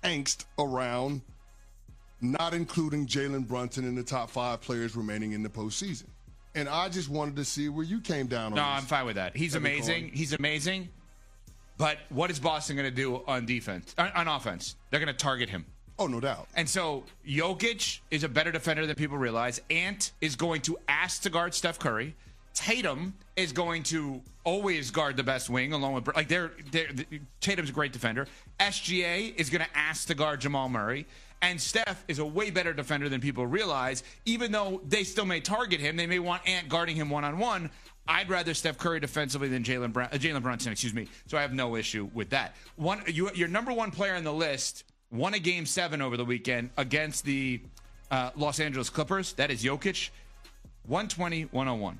angst around not including Jalen Brunson in the top 5 players remaining in the postseason. And I just wanted to see where you came down on this. No, I'm fine with that. He's amazing. He's amazing. But what is Boston going to do on defense? On offense? They're going to target him. Oh, no doubt. And so Jokic is a better defender than people realize. Ant is going to ask to guard Steph Curry. Tatum is going to always guard the best wing, along with Tatum's a great defender. SGA is going to ask to guard Jamal Murray. And Steph is a way better defender than people realize. Even though they still may target him, they may want Ant guarding him one-on-one. I'd rather Steph Curry defensively than Jalen Brunson, So I have no issue with that. Your number one player on the list won a Game 7 over the weekend against the Los Angeles Clippers. That is Jokic. 120-101.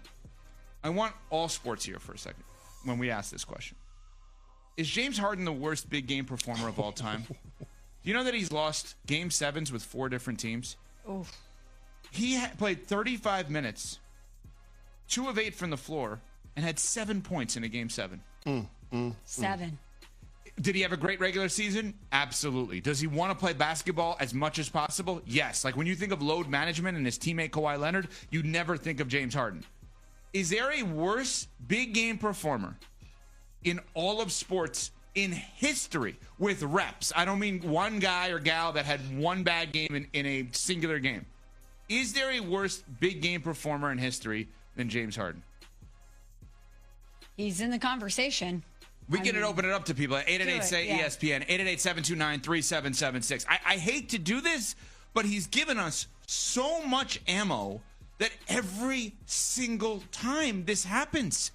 I want all sports here for a second when we ask this question. Is James Harden the worst big game performer of all time? Do you know that he's lost Game 7s with 4 different teams? Oof. He played 35 minutes, 2 of 8 from the floor, and had 7 points in a Game 7. 7. Did he have a great regular season? Absolutely. Does he want to play basketball as much as possible? Yes. Like when you think of load management and his teammate Kawhi Leonard, you never think of James Harden. Is there a worse big game performer in all of sports in history with reps? I don't mean one guy or gal that had one bad game in a singular game. Is there a worse big game performer in history than James Harden? He's in the conversation. We can open it up to people at 888-SAY-ESPN, 888-729-3776. I hate to do this, but he's given us so much ammo that every single time this happens.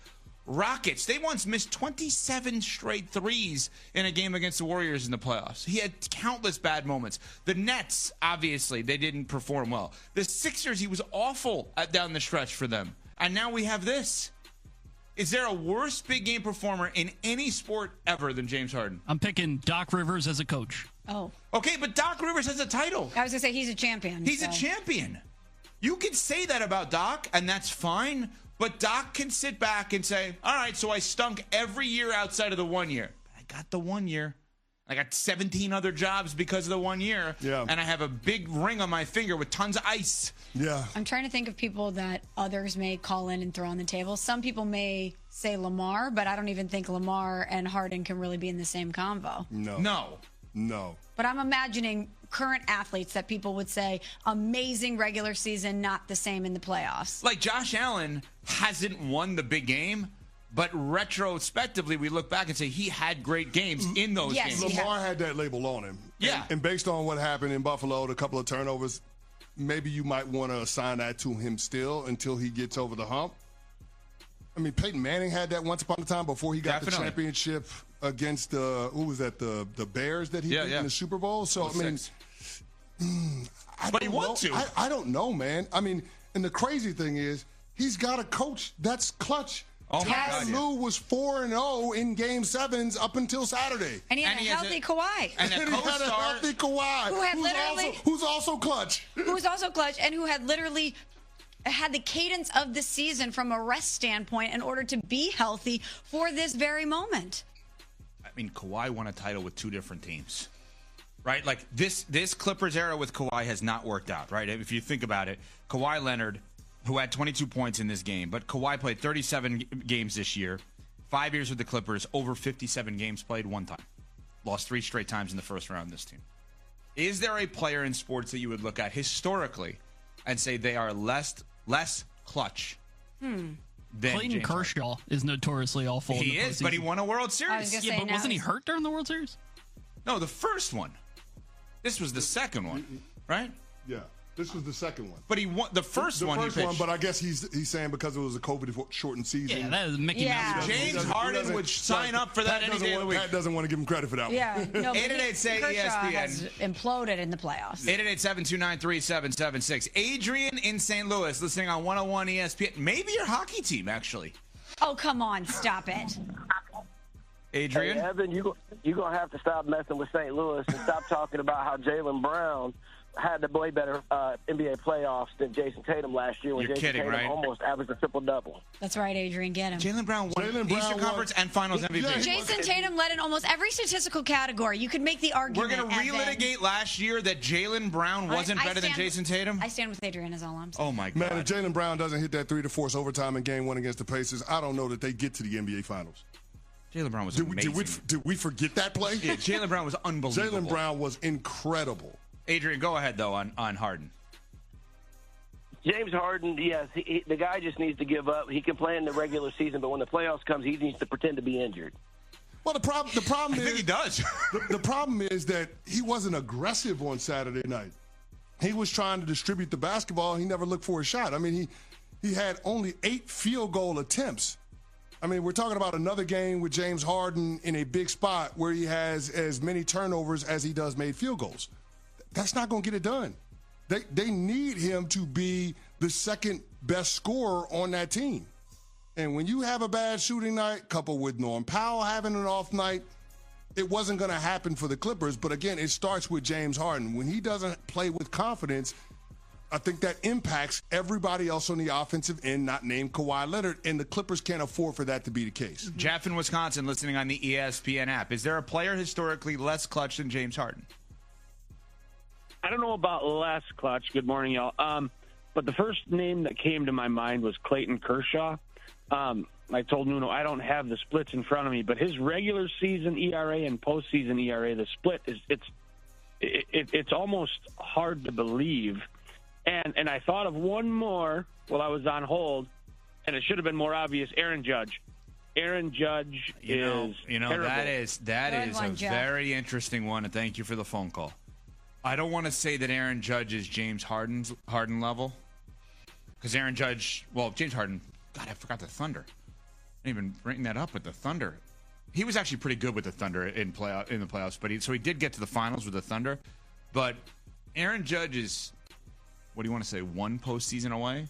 Rockets, they once missed 27 straight threes in a game against the Warriors in the playoffs. He had countless bad moments. The Nets, obviously, they didn't perform well. The Sixers, he was awful down the stretch for them. And now we have this. Is there a worse big game performer in any sport ever than James Harden? I'm picking Doc Rivers as a coach. Oh. Okay, but Doc Rivers has a title. I was going to say he's a champion. He's a champion. You can say that about Doc, and that's fine. But Doc can sit back and say, all right, so I stunk every year outside of the 1 year. I got the 1 year. I got 17 other jobs because of the 1 year. Yeah. And I have a big ring on my finger with tons of ice. Yeah. I'm trying to think of people that others may call in and throw on the table. Some people may say Lamar, but I don't even think Lamar and Harden can really be in the same convo. No. But I'm imagining current athletes that people would say amazing regular season, not the same in the playoffs. Like Josh Allen hasn't won the big game, but retrospectively we look back and say he had great games in those games. Lamar had that label on him. Yeah. And based on what happened in Buffalo, the couple of turnovers, maybe you might want to assign that to him still until he gets over the hump. I mean, Peyton Manning had that once upon a time before he got the championship against who was that? The Bears that he beat in the Super Bowl. So I mean, I don't know, man. I mean, and the crazy thing is, he's got a coach that's clutch. Oh my God, Lue was 4-0 in Game 7s up until Saturday. And he had a healthy Kawhi. And he had a healthy Kawhi, who's also clutch. Who's also clutch, and who had literally had the cadence of the season from a rest standpoint in order to be healthy for this very moment. I mean, Kawhi won a title with 2 different teams, right? Like this Clippers era with Kawhi has not worked out, right? If you think about it, Kawhi Leonard, who had 22 points in this game, but Kawhi played 37 games this year, 5 years with the Clippers, over 57 games played, 1 time. Lost 3 straight times in the first round of this team. Is there a player in sports that you would look at historically and say they are less clutch than Clayton James Kershaw Harden? is notoriously awful. He is, but he won a World Series. Yeah, but wasn't he hurt during the World Series? No, the first one. This was the second one, right? Yeah, this was the second one. But he won the first one. The first one, but I guess he's saying because it was a COVID-shortened season. Yeah, that is Mickey Mouse. James Harden would sign up for that any day of the week. Pat doesn't want to give him credit for that one. Yeah, no, 888-SAY-ESPN has imploded in the playoffs. 888-729-3776. Adrian in St. Louis, listening on 101 ESPN. Maybe your hockey team, actually. Oh, come on, stop it. Adrian? Hey, Evan, you're going to have to stop messing with St. Louis and stop talking about how Jaylen Brown had to play better NBA playoffs than Jason Tatum last year when Jason Tatum almost averaged a triple-double. That's right, Adrian. Get him. Jaylen Brown won Eastern Conference and Finals MVP. Yeah, Jason Tatum led in almost every statistical category. You could make the argument. We're going to relitigate last year that Jaylen Brown wasn't better than Jason Tatum? I stand with Adrian is all I'm saying. Oh, my God. Man, if Jaylen Brown doesn't hit that 3 to force overtime in Game 1 against the Pacers, I don't know that they get to the NBA Finals. Jaylen Brown was amazing. Did we forget that play? Yeah, Jaylen Brown was unbelievable. Jaylen Brown was incredible. Adrian, go ahead, though, on Harden. James Harden, yes, the guy just needs to give up. He can play in the regular season, but when the playoffs comes, he needs to pretend to be injured. Well, the problem I think he does. the problem is that he wasn't aggressive on Saturday night. He was trying to distribute the basketball. He never looked for a shot. I mean, he had only 8 field goal attempts. I mean, we're talking about another game with James Harden in a big spot where he has as many turnovers as he does made field goals. That's not going to get it done. They need him to be the second best scorer on that team. And when you have a bad shooting night, coupled with Norm Powell having an off night, it wasn't going to happen for the Clippers. But again, it starts with James Harden. When he doesn't play with confidence, I think that impacts everybody else on the offensive end, not named Kawhi Leonard, and the Clippers can't afford for that to be the case. Jeff in Wisconsin listening on the ESPN app. Is there a player historically less clutch than James Harden? I don't know about less clutch. Good morning, y'all. But the first name that came to my mind was Clayton Kershaw. I told Nuno I don't have the splits in front of me, but his regular season ERA and postseason ERA, the split is it's almost hard to believe. And I thought of one more while I was on hold, and it should have been more obvious. Aaron Judge. Aaron Judge is terrible. that is a very interesting one, and thank you for the phone call. I don't want to say that Aaron Judge is James Harden level, because James Harden. God, I forgot the Thunder. I didn't even bring that up with the Thunder. He was actually pretty good with the Thunder in the playoffs, but he did get to the finals with the Thunder. But Aaron Judge is, what do you want to say, one postseason away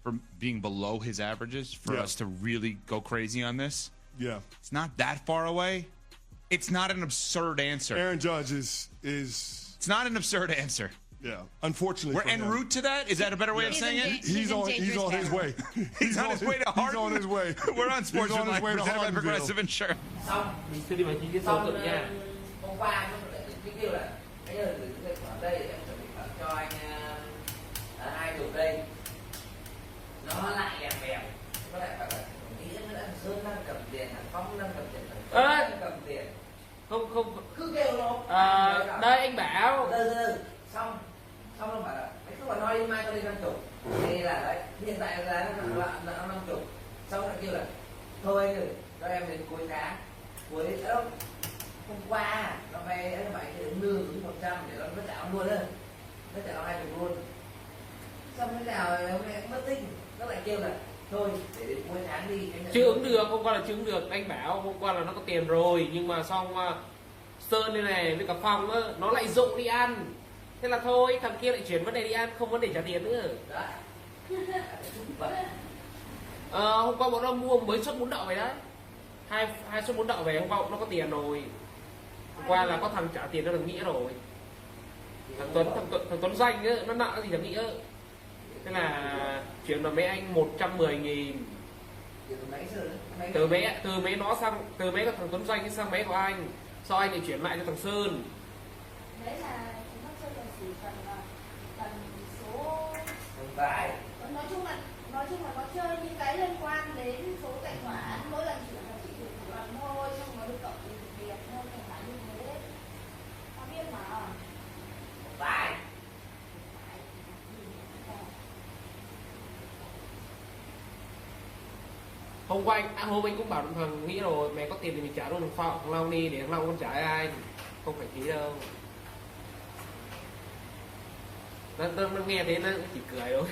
from being below his averages for us to really go crazy on this. Yeah, it's not that far away. It's not an absurd answer. Aaron Judge is. It's not an absurd answer. Yeah, unfortunately. We're en route to that? Is that a better way of saying it? He's on his way. He's on his way to Harden. He's on his way. We're on Sportscenter Live, presented by Progressive Insurance. Xong, mình chưa đi vào chi tiết sâu tượng nha. Hôm qua cái kêu là cái ở đây em chuẩn bị cho anh 2 chục đây. Nó lại đẹp đẹp. Nó lại bảo là nghĩ nó đã Sơn đang cầm tiền, thằng Phong đang cầm tiền, thằng đang cầm tiền. Không cứ kêu nó. Đây anh bảo. Từ xong nó bảo là mấy cứ mà nói đi mai tao đi 50. Thì là đấy, hiện tại là nó 50. Xong lại kêu là thôi anh ơi, cho em đến cuối tháng. Cuối hôm qua nó vay nó bảo cái lương đúng 100 để nó trả luôn á. Nó trả nó 20 luôn. Xong cái nào hôm nay mất tích, nó lại kêu là thôi để đến cuối tháng đi. Chưa ứng được, hôm qua là chưa ứng được. Anh bảo hôm qua là nó có tiền rồi, nhưng mà xong Sơn đây này với cả Phong á, nó lại dụ đi ăn. Thế là thôi, thằng kia lại chuyển vấn đề đi ăn, không vấn đề trả tiền nữa. Hôm qua bọn nó mua mấy suất bún đậu về đấy. Hai suất bún đậu về, hôm qua nó có tiền rồi. Hôm qua là có thằng trả tiền cho thằng Nghĩa rồi. Thằng Tuấn Danh á, nó nợ gì thằng Nghĩa. Thế là chuyển vào mấy anh 110.000. Từ mấy nó sang, từ mấy thằng Tuấn Danh sang mấy của anh. Sau anh lại chuyển lại cho thằng Sơn. Đấy là chúng nó chơi phần xỉ phần số. Phải. Nói chung là nó chơi những cái liên quan đến số tài khoản, mỗi lần chuyển là chỉ được một lần thôi, xong nó được cộng tiền Việt thôi, tài khoản như thế. Tao biết mà. Phải. Hôm anh cũng bảo thằng Nghĩa rồi, mày có tiền thì mình trả luôn thằng Long đi, để thằng Long con trả anh, không phải phí đâu. Nó nghe thế nó chỉ cười thôi.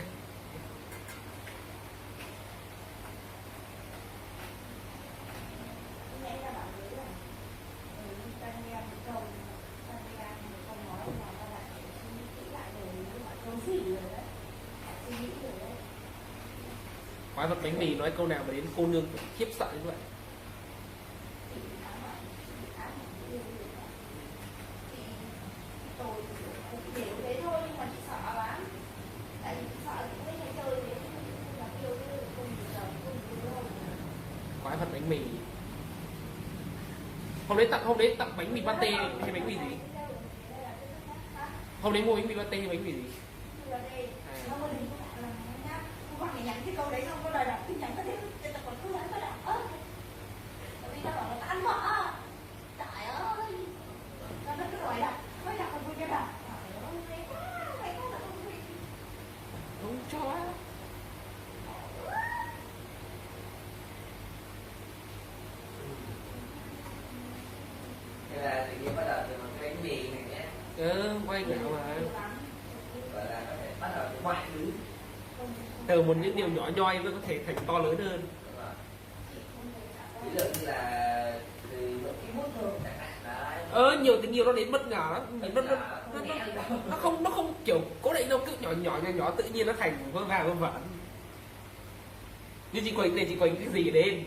Quái vật bánh mì nói câu nào mà đến cô nương khiếp sợ như vậy. Tôi cũng bánh mì. Hôm đấy tặng bánh mì pate hay bánh mì gì? Hôm đấy mua bánh mì pate hay bánh mì gì? Mày nhắn cái câu đấy không có lời đọc tin nhắn có thế tao còn cứ vẫn có đọc tại vì tao bảo là tao ăn vợ. Trời ơi, nó cứ đòi đọc mới đọc không vui cho đọc. Mày không là không vui Không cho. Thế là tự nhiên bắt đầu từ một cái bánh mì này nhé. Quay nào mà. Gọi là có thể bắt đầu từ mọi thứ. Từ một những điều nhỏ nhoi mới có thể thành to lớn hơn. Ví dụ như là từ một cái bút thôi chẳng hạn. Nhiều tình yêu nó đến bất ngờ lắm. Nó không kiểu cố định đâu, cứ nhỏ tự nhiên nó thành vơ vẩn. Như chị Quỳnh này, chị Quỳnh cái gì ở đêm?